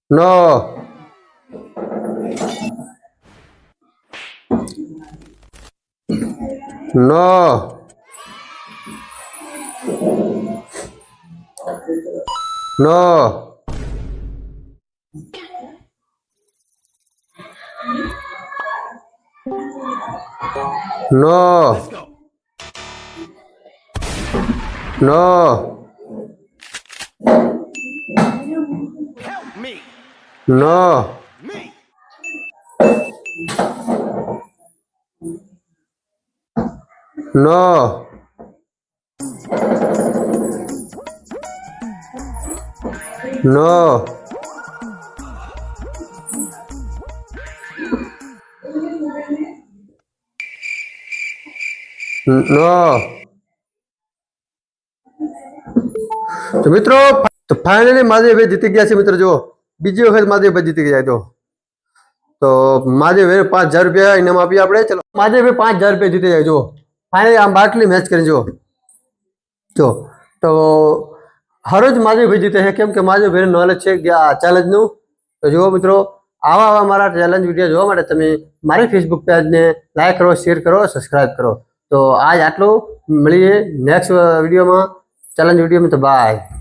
નો નો નો નો નો નો નો નો નો તો મિત્રો તો ફાઇનલી મહાદેવભાઈ જીતી ગયા છે મિત્રો જો બીજી વખત મહાદેવભાઈ જીતી ગયા તો મહાદેવભાઈ 5000 રૂપિયા ઇનામ આપી આપણે ચલો મહાદેવભાઈ 5000 રૂપિયા જીતી જાય જો ફાઇનલી આમ બાટલી મેચ કરી જો તો હર જ મહાદેવભાઈ જીતે છે કેમ કે મહાદેવભાઈને નોલેજ છે કે આ ચેલેન્જનું તો જુઓ મિત્રો આવા મારા ચેલેન્જ વિડીયો જોવા માટે તમે મારી ફેસબુક પેજને લાઈક કરો શેર કરો સબસ્ક્રાઈબ કરો તો આજ આટલું મળીએ નેક્સ્ટ વિડીયોમાં ચેલેન્જ વિડીયોમાં તો બાય